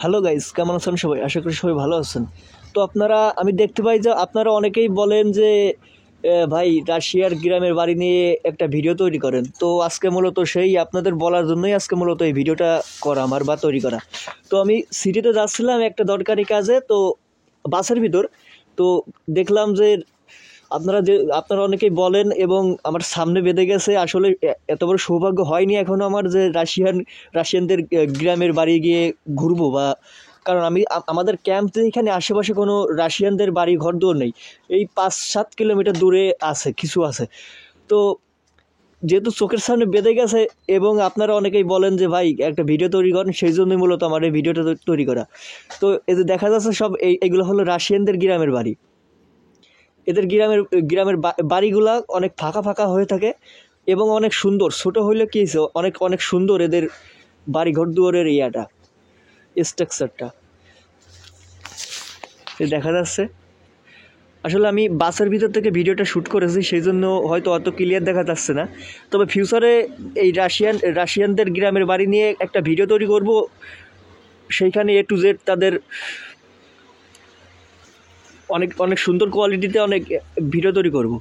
Hello guys, কেমন আছেন সবাই? আশা করি সবাই ভালো আছেন। তো আমি দেখতে পাই যে আপনারা অনেকেই বলেন যে ভাই রাশিয়ার গ্রামের বাড়ি নিয়ে একটা ভিডিও তৈরি করেন। তো আজকে মূলত সেই আপনাদের বলার জন্যই আজকে মূলত এই ভিডিওটা করা আমার বা তৈরি করা। তো আমি সিটিতে যাচ্ছিলাম একটা দরকারি কাজে, তো বাসের ভিতর তো দেখলাম যে আপনারা অনেকেই বলেন এবং আমার সামনে বেঁধে গেছে। আসলে এত বড় সৌভাগ্য হয়নি এখনো আমার যে রাশিয়ানদের গ্রামের বাড়ি গিয়ে ঘুরবো, বা কারণ আমাদের ক্যাম্প এখানে আশেপাশে কোনো রাশিয়ানদের বাড়ি ঘর দূর নেই। এই 5-7 কিলোমিটার দূরে আছে, কিছু আছে। তো যেহেতু চোখের সামনে বেঁধে গেছে এবং আপনারা অনেকেই বলেন যে ভাই একটা ভিডিও তৈরি করেন, সেই জন্যই মূলত আমার এই ভিডিওটা তৈরি করা। তো এই যে দেখা যাচ্ছে সব এইগুলো হলো রাশিয়ানদের গ্রামের বাড়ি। এদের গ্রামের বাড়িগুলা অনেক ফাঁকা ফাঁকা হয়ে থাকে এবং অনেক সুন্দর। ছোট হইলে কি হয়েছে, অনেক অনেক সুন্দর এদের বাড়ি ঘর দুয়ারের স্ট্রাকচারটা দেখা যাচ্ছে। আসলে আমি বাসের ভিতর থেকে ভিডিওটা শ্যুট করেছি, সেই জন্য হয়তো অত ক্লিয়ার দেখা যাচ্ছে না। তবে ফিউচারে এই রাশিয়ানদের গ্রামের বাড়ি নিয়ে একটা ভিডিও তৈরি করব, সেইখানে A to Z তাদের অনেক অনেক সুন্দর কোয়ালিটিতে অনেক ভিডিও তৈরি করব।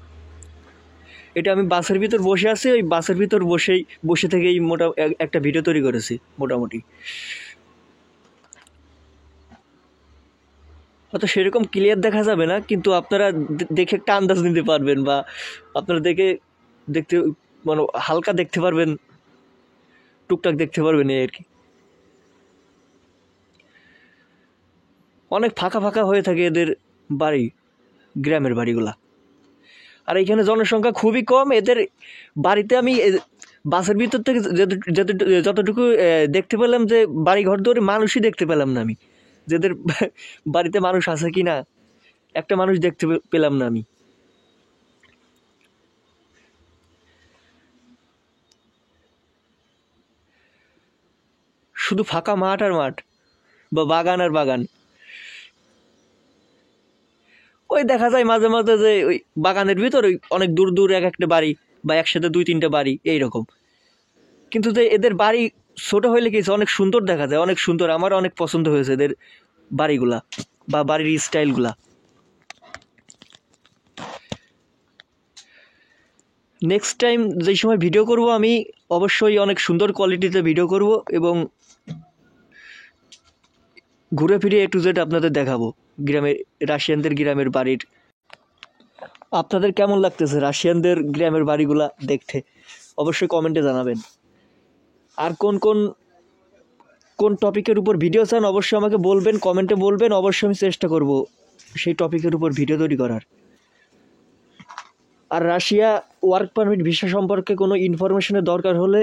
এটা আমি বাসের ভিতর বসে আছি, ওই বাসের ভিতর বসে থেকেই একটা ভিডিও তৈরি করেছি মোটামুটি। হয়তো সেরকম ক্লিয়ার দেখা যাবে না, কিন্তু আপনারা দেখে একটা আন্দাজ নিতে পারবেন, বা আপনারা দেখতে মানে হালকা দেখতে পারবেন, টুকটাক দেখতে পারবেন এই আর কি। অনেক ফাঁকা ফাঁকা হয়ে থাকে এদের বাড়ি, গ্রামের বাড়িগুলা। আর এইখানে জনসংখ্যা খুবই কম। এদের বাড়িতে আমি বাসের ভিতর থেকে যতটুকু দেখতে পেলাম যে বাড়ি ঘর ধরে মানুষই দেখতে পেলাম না আমি, যেদের বাড়িতে মানুষ আছে কি না একটা মানুষ দেখতে পেলাম না আমি। শুধু ফাঁকা মাঠ আর মাঠ, বা বাগান আর বাগান। ওই দেখা যায় মাঝে মাঝে যে ওই বাগানের ভিতর ওই অনেক দূর দূর এক একটা বাড়ি, বা একসাথে 2-3টা বাড়ি এইরকম। কিন্তু যে এদের বাড়ি ছোট হইলে কি অনেক সুন্দর দেখা যায়, অনেক সুন্দর। আমার অনেক পছন্দ হয়েছে এদের বাড়িগুলা বা বাড়ির স্টাইলগুলা। নেক্সট টাইম যেই সময় ভিডিও করব আমি অবশ্যই অনেক সুন্দর কোয়ালিটিতে ভিডিও করব এবং ঘুরে ফিরে A to Z আপনাদের দেখাবো রাশিয়ানদের গ্রামের বাড়ির। আপনাদের কেমন লাগতেছে রাশিয়ানদের গ্রামের বাড়িগুলা দেখতে? অবশ্যই কমেন্টে জানাবেন। আর কোন কোন কোন টপিকের উপর ভিডিও চান অবশ্যই আমাকে বলবেন, কমেন্টে বলবেন। অবশ্যই আমি চেষ্টা করব সেই টপিকের উপর ভিডিও তৈরি করার। আর রাশিয়া ওয়ার্ক পারমিট ভিসা সম্পর্কে কোনো ইনফরমেশনের দরকার হলে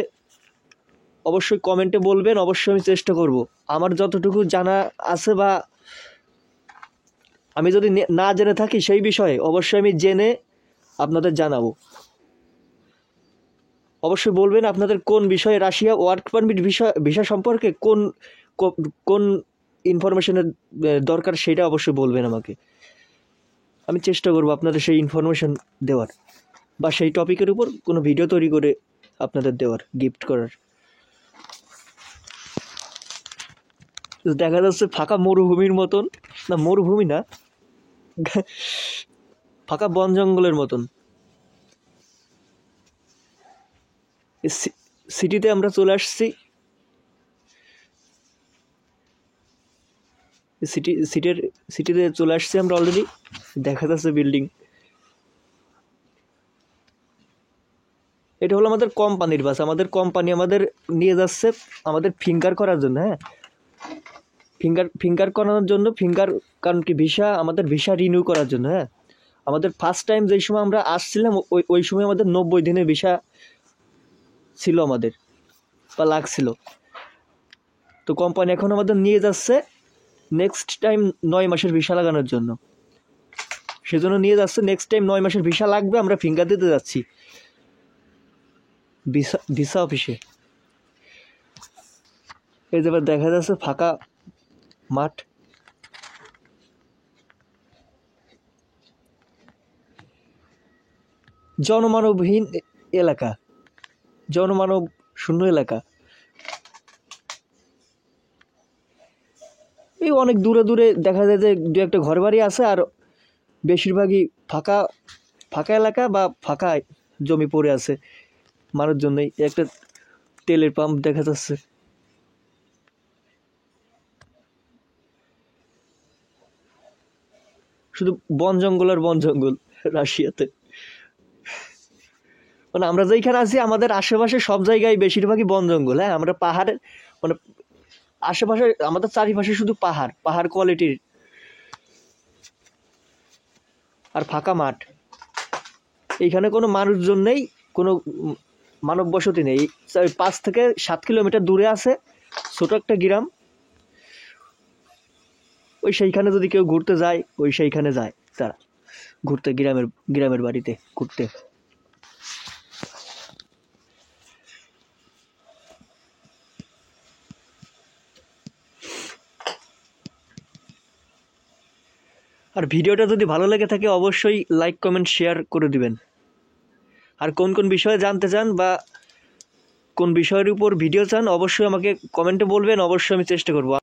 অবশ্যই কমেন্টে বলবেন। অবশ্যই আমি চেষ্টা করব, আমার যতটুকু জানা আছে বা আমি যদি না জেনে থাকি সেই বিষয়ে অবশ্যই আমি জেনে আপনাদের জানাবো। অবশ্যই বলবেন আপনাদের কোন বিষয়ে রাশিয়া ওয়ার্ক পারমিট ভিসা সম্পর্কে কোন ইনফরমেশনের দরকার, সেটা অবশ্যই বলবেন আমাকে। আমি চেষ্টা করব আপনাদের সেই ইনফরমেশন দেওয়ার, বা সেই টপিকের উপর কোনো ভিডিও তৈরি করে আপনাদের দেওয়ার, গিফট করার। দেখা যাচ্ছে ফাঁকা মরুভূমির মতন, না মরুভূমি না, ফাঁকা বন জঙ্গলের মতন। সিটিতে আমরা চলে আসছি। সিটিতে চলে আসছি আমরা অলরেডি। দেখা যাচ্ছে বিল্ডিং। এটা হলো আমাদের কোম্পানির বাস। আমাদের কোম্পানি আমাদের নিয়ে যাচ্ছে আমাদের ফিঙ্গার করার জন্য। হ্যাঁ, ফিঙ্গার করানোর জন্য, কারণ কি আমাদের ভিসা রিনিউ করার জন্য। হ্যাঁ, আমাদের ফার্স্ট টাইম যেই সময় আমরা আসছিলাম ওই সময় আমাদের 90 দিনের ভিসা ছিল আমাদের, বা লাগছিল। তো কোম্পানি এখন আমাদের নিয়ে যাচ্ছে নেক্সট টাইম 9 মাসের ভিসা লাগানোর জন্য। সেজন্য নিয়ে যাচ্ছে, নেক্সট টাইম 9 মাসের ভিসা লাগবে, আমরা ফিঙ্গার দিতে যাচ্ছি ভিসা অফিসে। এই যে দেখা যাচ্ছে ফাঁকা মাঠ। জনমানবহীন এলাকা, জনমানব শূন্য এলাকা। এই অনেক দূরে দূরে দেখা যায় যে দু একটা ঘর বাড়ি আছে, আর বেশিরভাগই ফাঁকা ফাঁকা এলাকা বা ফাঁকা জমি পড়ে আছে মানুষজন নেই। একটা তেলের পাম্প দেখা যাচ্ছে। শুধু বন জঙ্গল আর বন জঙ্গল রাশিয়াতে। মানে আমরা যেইখানে আছি আমাদের আশেপাশে সব জায়গায় বেশিরভাগই বন জঙ্গল। হ্যাঁ, আমরা পাহাড়ের মানে আশেপাশে আমাদের চারিপাশে শুধু পাহাড় পাহাড় কোয়ালিটির আর ফাঁকা মাঠ। এইখানে কোনো মানুষজন নেই, কোনো মানব বসতি নেই। 5 থেকে 7 কিলোমিটার দূরে আছে ছোট একটা গ্রাম। ওই সেইখানে যদি কেউ ঘুরতে যায়, ওই সেইখানে যায় তারা ঘুরতে, গ্রামের বাড়িতে ঘুরতে। আর ভিডিওটা যদি ভালো লেগে থাকে অবশ্যই লাইক কমেন্ট শেয়ার করে দিবেন। আর কোন কোন বিষয়ে জানতে চান বা কোন বিষয়ের উপর ভিডিও চান অবশ্যই আমাকে কমেন্টে বলবেন, অবশ্যই আমি চেষ্টা করব।